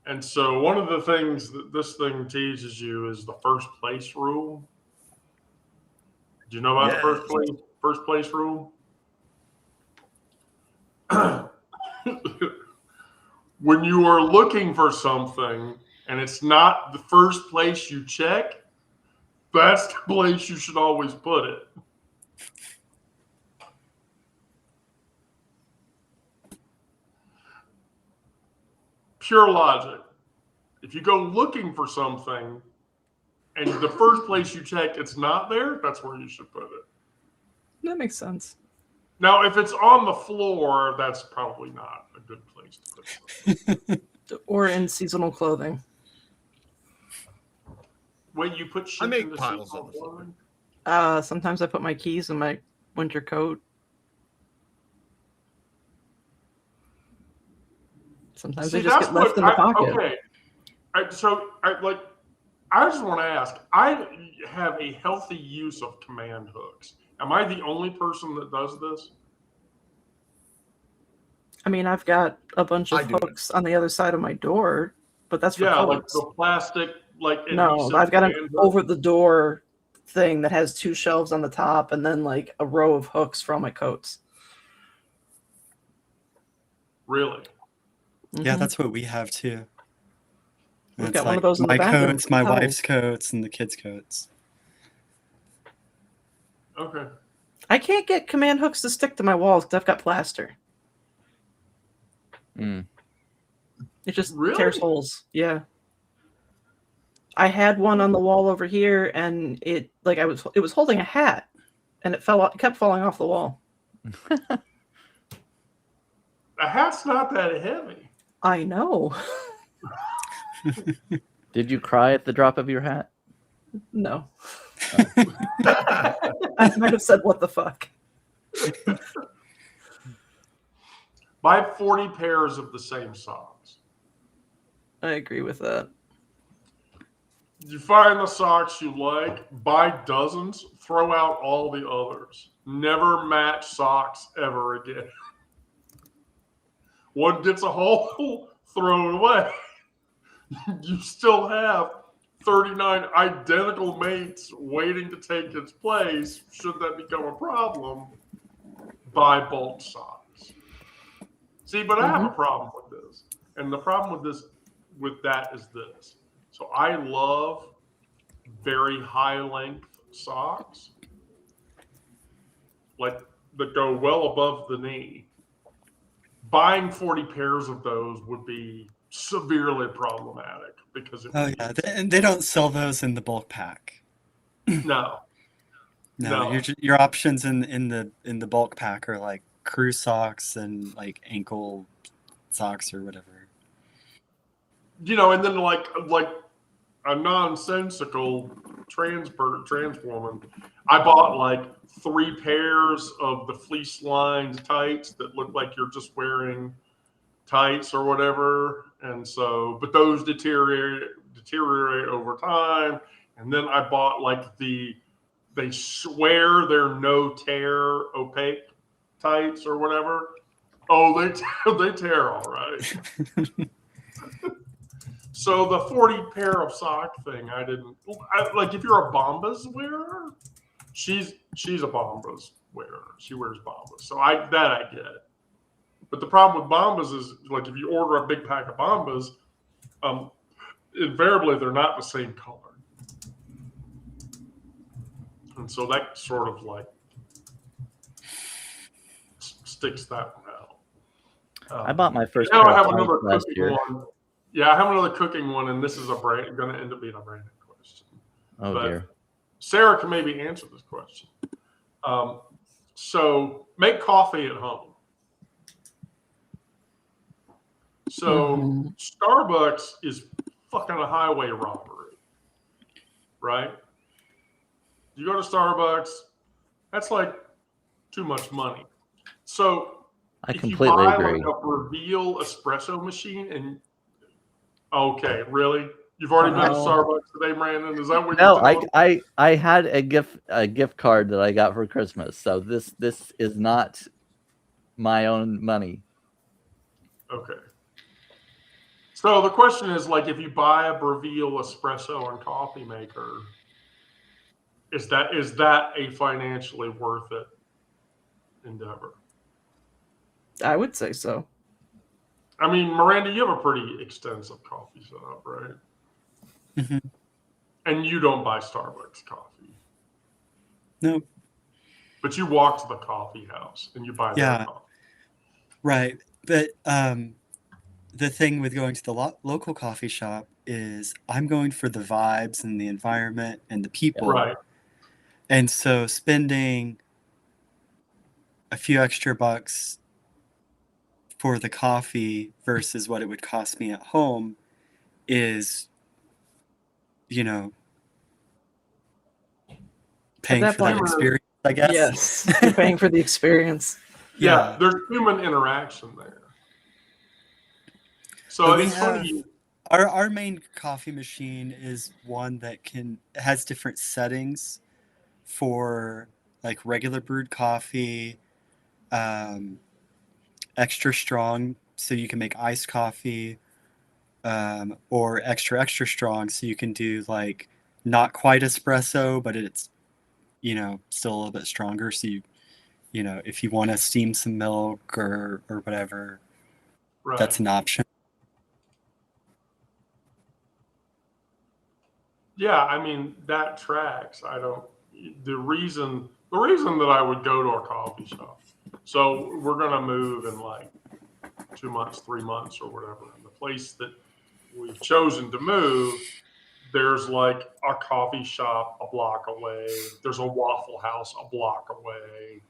And so one of the things that this thing teaches you is the first place rule. Do you know about the Yes. first place rule? When you are looking for something and it's not the first place you check, that's the place you should always put it. Pure logic. If you go looking for something and the first place you check it's not there, that's where you should put it. That makes sense. Now, if it's on the floor, that's probably not a good place to put it. Or in seasonal clothing. Wait, you put shit I make in the piles seasonal on the floor. clothing? Sometimes I put my keys in my winter coat. Sometimes they just get left in the pocket. Okay. I just want to ask. I have a healthy use of command hooks. Am I the only person that does this? I mean, I've got a bunch I of do it. hooks on the other side of my door, but that's for Yeah, like coats. the plastic, like No, adhesive I've got an command hook. over the door thing that has 2 shelves on the top and then like a row of hooks for all my coats. Really? Yeah, Mhm. that's what we have too. We've It's got one like of those in the my bathroom coats, for my towels. wife's coats, and the kids' coats. Okay. I can't get command hooks to stick to my walls because I've got plaster. Mm. It just Really? tears holes. Yeah. I had one on the wall over here, and it was holding a hat, and it kept falling off the wall. A hat's not that heavy. I know. Did you cry at the drop of your hat? No. I might have said, "What the fuck?" Buy 40 pairs of the same socks. I agree with that. You find the socks you like, buy dozens, throw out all the others. Never match socks ever again. One gets a hole, throw it away. You still have 39 identical mates waiting to take its place. Should that become a problem, buy bulk socks. See, but I have a problem with this. And the problem with that is this. So I love very high length socks, like that go well above the knee. Buying 40 pairs of those would be severely problematic because it would And they don't sell those in the bulk pack. No. Your options in the bulk pack are like crew socks and like ankle socks or whatever. And then like a nonsensical trans woman, I bought like 3 pairs of the fleece lined tights that look like you're just wearing tights or whatever, and so but those deteriorate over time. And then I bought like they swear they're no tear opaque tights or whatever. Oh, they tear all right. So the 40 pair of sock thing, like if you're a Bombas wearer, she's a Bombas wearer. She wears Bombas. So I get. But the problem with Bombas is like if you order a big pack of Bombas, invariably they're not the same color. And so that sort of like sticks that one I bought my first Now pair I have of another tights last cooking year. one. Yeah, I have another cooking one, and this is going to end up being a Brandon question. Oh But dear. Sarah can maybe answer this question. So make coffee at home. So Mhm. Starbucks is fucking a highway robbery, right? You go to Starbucks, that's like too much money. So I if you completely buy agree. like a Reveal espresso machine, and okay, really? You've already been to Wow. Starbucks today, Brandon? Is that what No, you're telling me? I had a gift card that I got for Christmas. So this is not my own money. Okay. So the question is, like, if you buy a Reveal espresso and coffee maker, is that a financially worth it endeavor? I would say so. I mean, Miranda, you have a pretty extensive coffee setup, right? Mhm. And you don't buy Starbucks coffee, No, but you walk to the coffee house and you buy their yeah, coffee. right. But the thing with going to the local coffee shop is I'm going for the vibes and the environment and the people. Right. And so spending a few extra bucks for the coffee versus what it would cost me at home is, you know, At paying that for that point, experience, I guess. yes, you're paying for the experience. Yeah, there's human interaction there. So But we it's have funny. our main coffee machine is one that has different settings for like regular brewed coffee, extra strong, so you can make iced coffee, or extra strong, so you can do like not quite espresso, but it's still a little bit stronger. So if you want to steam some milk or whatever, Right. that's an option. Yeah, I mean that tracks. The reason that I would go to a coffee shop. So we're gonna move in like 2 months, 3 months, or whatever. And the place that we've chosen to move, there's like a coffee shop a block away. There's a Waffle House a block away,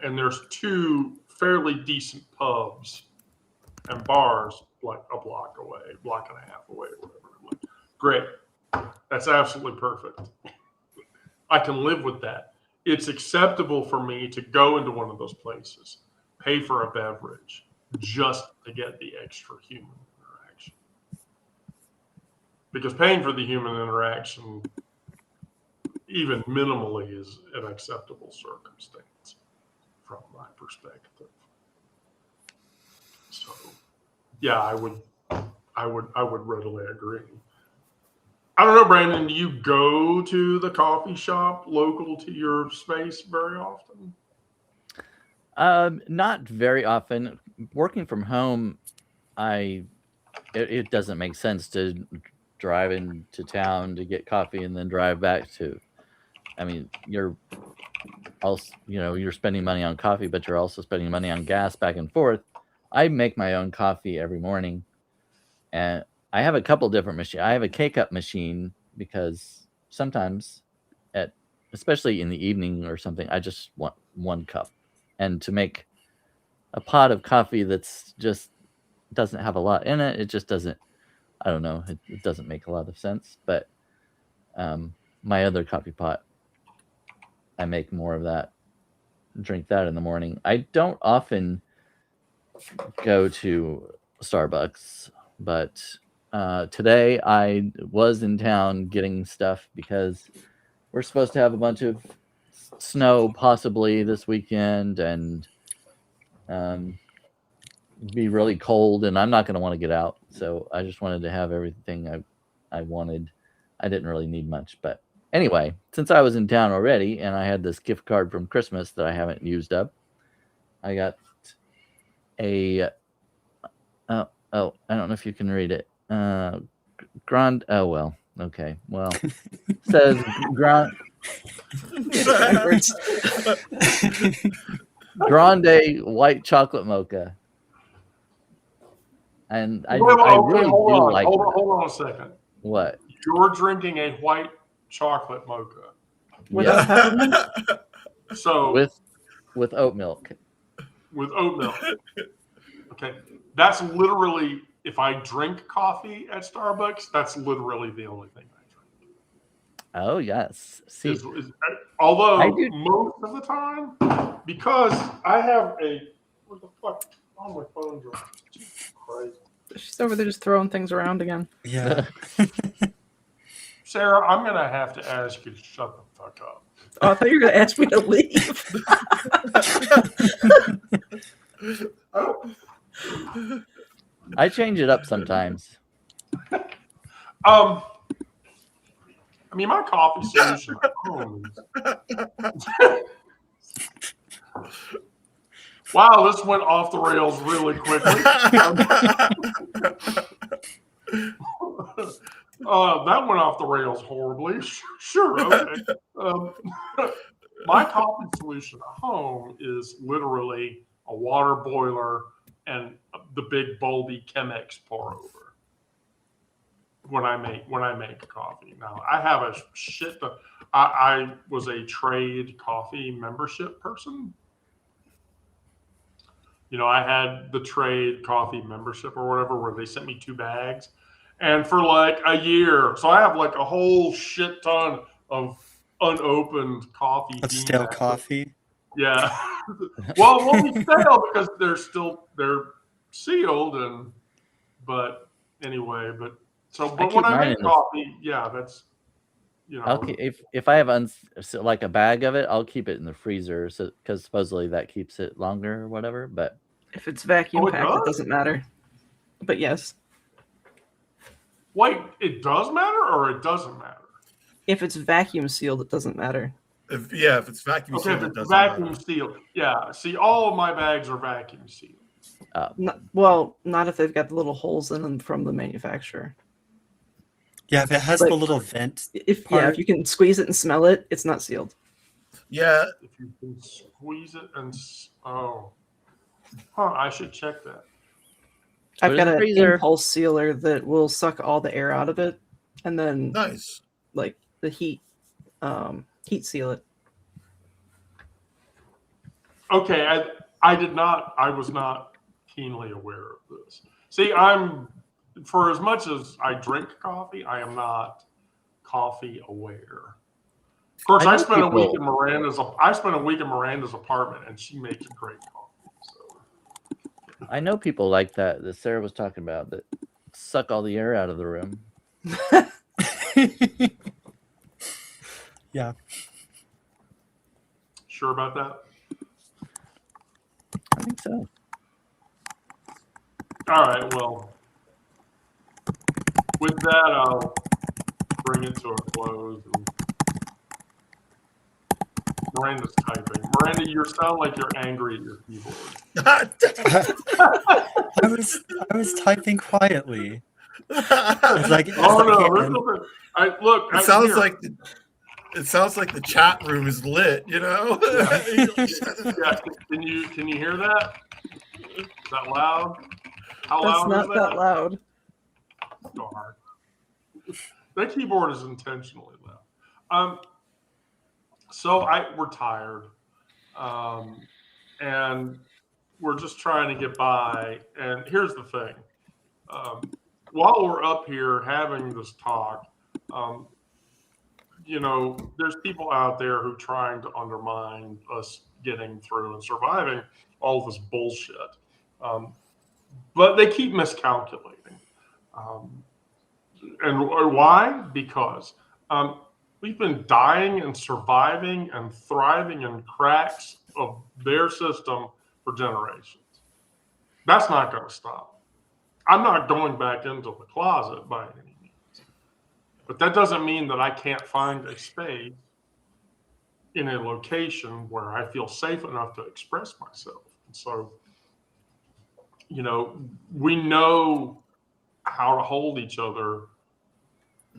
and there's 2 fairly decent pubs and bars like a block away, block and a half away, or whatever. I'm like, great. That's absolutely perfect. I can live with that. It's acceptable for me to go into one of those places, pay for a beverage, just to get the extra human interaction. Because paying for the human interaction, even minimally, is an acceptable circumstance from my perspective. So, yeah, I would readily agree. I don't know, Brandon, do you go to the coffee shop local to your space very often? Not very often. Working from home, it doesn't make sense to drive into town to get coffee and then drive back to. I mean, you're also, you're spending money on coffee, but you're also spending money on gas back and forth. I make my own coffee every morning, and I have a couple different machines. I have a K-cup machine because sometimes, especially in the evening or something, I just want 1 cup, and to make a pot of coffee that's just doesn't have a lot in it. It just doesn't. I don't know. It doesn't make a lot of sense. But my other coffee pot, I make more of that. Drink that in the morning. I don't often go to Starbucks, but today I was in town getting stuff because we're supposed to have a bunch of snow possibly this weekend, and be really cold, and I'm not going to want to get out. So I just wanted to have everything I wanted. I didn't really need much, but anyway, since I was in town already and I had this gift card from Christmas that I haven't used up, I got a I don't know if you can read it. Grand. Oh well. Okay. Well, it says grand. grande white chocolate mocha. And I Well, okay, really hold do on, like hold on a second. what? You're drinking a white chocolate mocha. Without peppermint? So with oat milk. with oat milk. Okay. That's literally, if I drink coffee at Starbucks, that's literally the only thing I drink. Oh yes. See, Although I do- most of the time, because I have a, what the fuck? Oh, my phone dropped. Jesus Christ. She's over there just throwing things around again. Yeah. Sarah, I'm going to have to ask you to shut the fuck up. Oh, I thought you were going to ask me to leave. I change it up sometimes. I mean, my coffee solution at home is... Wow, this went off the rails really quickly. That went off the rails horribly. Sure, okay. My coffee solution at home is literally a water boiler and the big bulby Chemex pour over when I make coffee. Now I have a shit. I was a trade coffee membership person. You know, I had the trade coffee membership or whatever, where they sent me 2 bags, and for like a year, so I have like a whole shit ton of unopened coffee. Of bean stale bags. coffee. Yeah. Well, it won't be stale because they're sealed, but anyway, but keep when I mine make in the- coffee, yeah, that's, you know. I'll keep, if I have like a bag of it, I'll keep it in the freezer, so because supposedly that keeps it longer or whatever. But If it's vacuum Oh, it packed, does? it doesn't matter. But yes, Wait, it does matter or it doesn't matter? if it's vacuum sealed, it doesn't matter. If it's vacuum Okay, sealed, if it it's doesn't vacuum matter. sealed. Yeah. See, all of my bags are vacuum sealed. Not if they've got the little holes in them from the manufacturer. Yeah, if it has Like- the little vent. If Part. you can squeeze it and smell it, it's not sealed. Yeah, If you can squeeze it I should check that. I've Put it got in the an freezer. impulse sealer that will suck all the air out of it, and then nice. like the heat seal it. Okay, I was not keenly aware of this. See, for as much as I drink coffee, I am not coffee aware. Of course, I I know spent a week people- in Miranda's apartment, and she makes great coffee. So. I know people like that Sarah was talking about that suck all the air out of the room. Yeah. Sure about that? I think so. All right, well, with that, I'll bring it to a close. Miranda's typing. Miranda, you sound like you're angry at your keyboard. I was typing quietly. It's like, Oh it's like- no! Look. It sounds like the chat room is lit, you know? Yeah, can you hear that? Is that loud? How That's loud not is that loud. Darn. That keyboard is intentionally loud. So we're tired, and we're just trying to get by. And here's the thing: while we're up here having this talk, you know, there's people out there who are trying to undermine us getting through and surviving all this bullshit. But they keep miscalculating. And why? Because we've been dying and surviving and thriving in cracks of their system for generations. That's not going to stop. I'm not going back into the closet by any means. But that doesn't mean that I can't find a space in a location where I feel safe enough to express myself. And so, you know, we know how to hold each other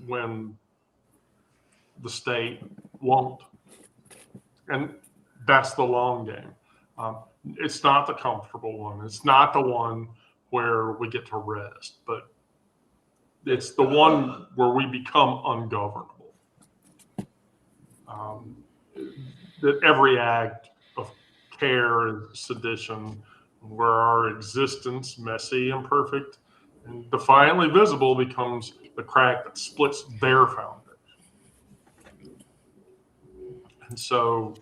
when the state won't. And that's the long game. It's not the comfortable one. It's not the one where we get to rest, but it's the one where we become ungovernable. That every act of care and sedition, where our existence, messy, imperfect, and defiantly visible, becomes the crack that splits their foundation. And so,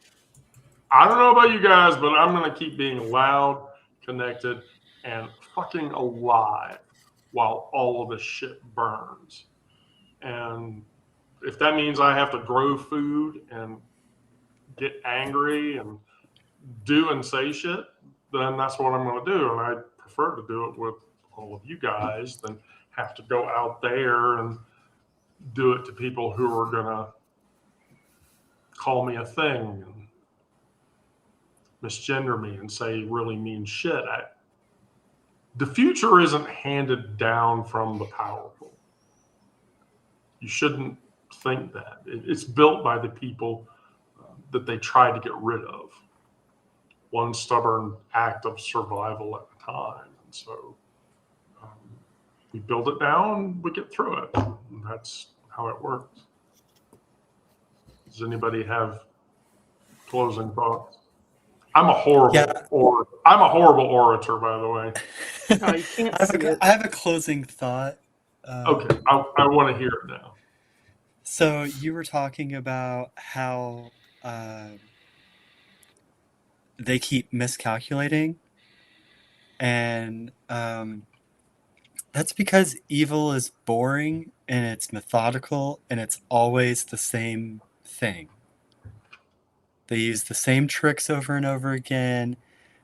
I don't know about you guys, but I'm going to keep being loud, connected, and fucking alive while all of this shit burns. And if that means I have to grow food and get angry and do and say shit, then that's what I'm going to do. And I prefer to do it with all of you guys than have to go out there and do it to people who are going to call me a thing and misgender me and say really mean shit. The future isn't handed down from the powerful. You shouldn't think that. It's built by the people that they try to get rid of. One stubborn act of survival at a time. And so we build it down, we get through it. And that's how it works. Does anybody have closing thoughts? I'm a horrible orator, by the way. No, you can't see it. I have a closing thought. Okay, I want to hear it now. So you were talking about how they keep miscalculating, and that's because evil is boring and it's methodical and it's always the same thing. They use the same tricks over and over again.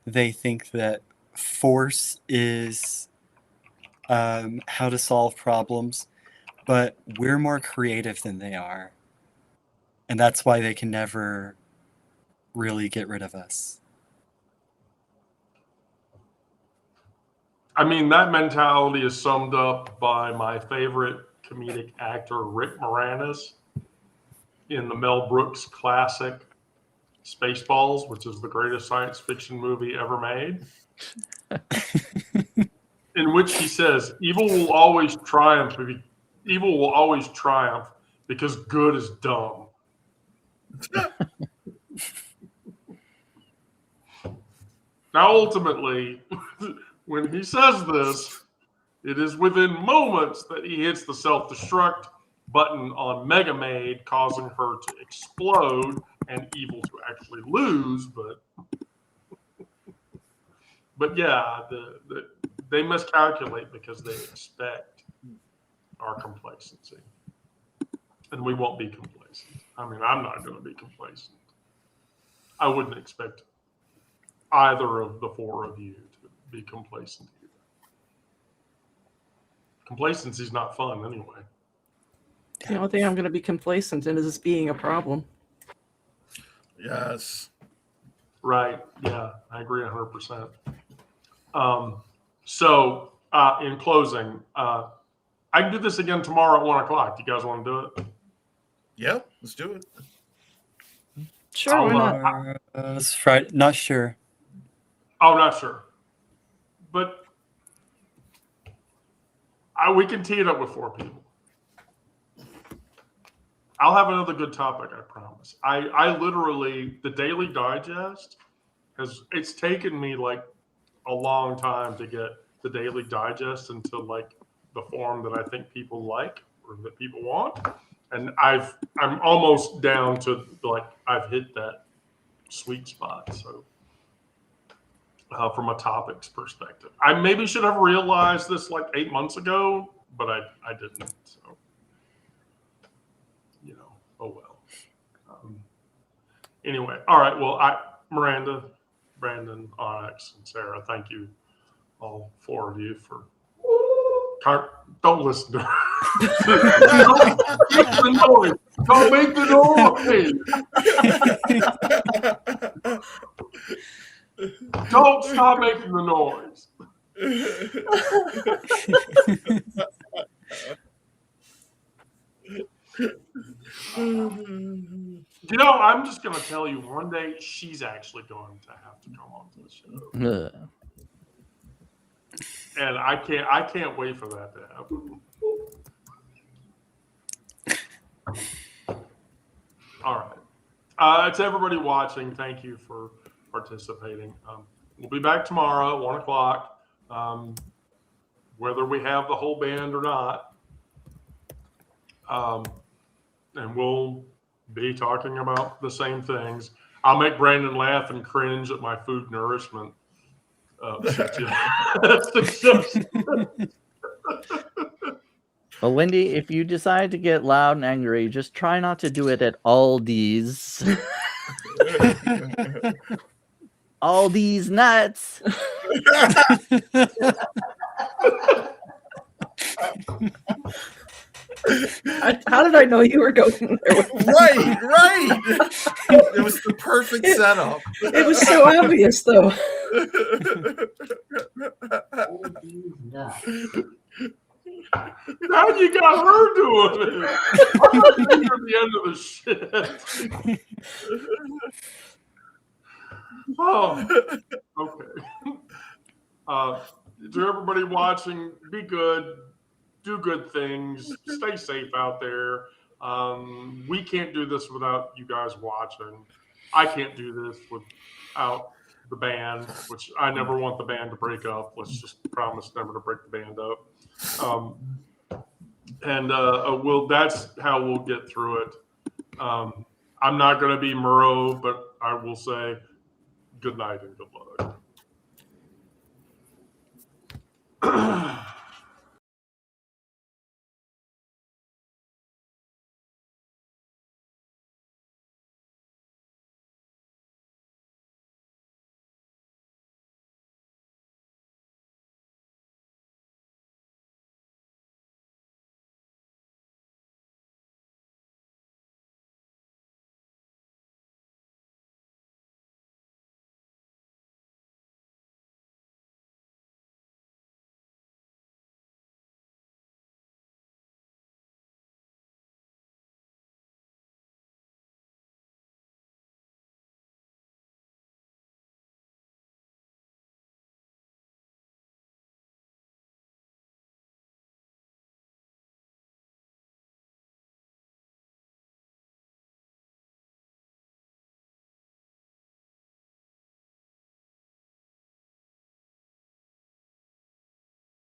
They think that force is how to solve problems, but we're more creative than they are. And that's why they can never really get rid of us. I mean, that mentality is summed up by my favorite comedic actor, Rick Moranis, in the Mel Brooks classic Spaceballs, which is the greatest science fiction movie ever made, in which he says, evil will always triumph because good is dumb. Now, ultimately, when he says this, it is within moments that he hits the self-destruct button on Mega Maid, causing her to explode and evil to actually lose. But yeah, they miscalculate because they expect our complacency. And we won't be complacent. I mean, I'm not going to be complacent. I wouldn't expect either of the four of you to be complacent either. Complacency is not fun anyway. The only thing I'm going to be complacent in is this being a problem. Yes. Right. Yeah, I agree 100%. So, in closing, I can do this again tomorrow at 1 o'clock. Do you guys want to do it? Yep, let's do it. Sure, why not? It's Friday. Not sure. Oh, not sure. But we can tee it up with 4 people. I'll have another good topic, I promise. I literally, the Daily Digest it's taken me like a long time to get the Daily Digest into like the form that I think people like or that people want. And I'm almost down to like, I've hit that sweet spot. So from a topics perspective, I maybe should have realized this like 8 months ago, but I didn't. So, oh well. Anyway, all right. Well, Miranda, Brandon, Onyx, and Sarah, thank you, all 4 of you, for. Don't listen to her. Don't make the noise. Don't make the noise. Don't stop making the noise. You know, I'm just going to tell you one day she's actually going to have to come on to the show. Ugh. And I can't wait for that to happen. All right. To everybody watching, thank you for participating. We'll be back tomorrow at 1 o'clock, whether we have the whole band or not. And we'll be talking about the same things. I'll make Brandon laugh and cringe at my food nourishment suggestion. Well, Wendy, if you decide to get loud and angry, just try not to do it at Aldi's. All these nuts. How did I know you were going there? Right. It was the perfect setup. It was so obvious, though. All these nuts. Now you got her doing it. You're the end of the shit. Oh, okay. To everybody watching, be good, do good things, stay safe out there. We can't do this without you guys watching. I can't do this without the band, which I never want the band to break up. Let's just promise never to break the band up. That's how we'll get through it. I'm not going to be Murrow, but I will say good night and good luck.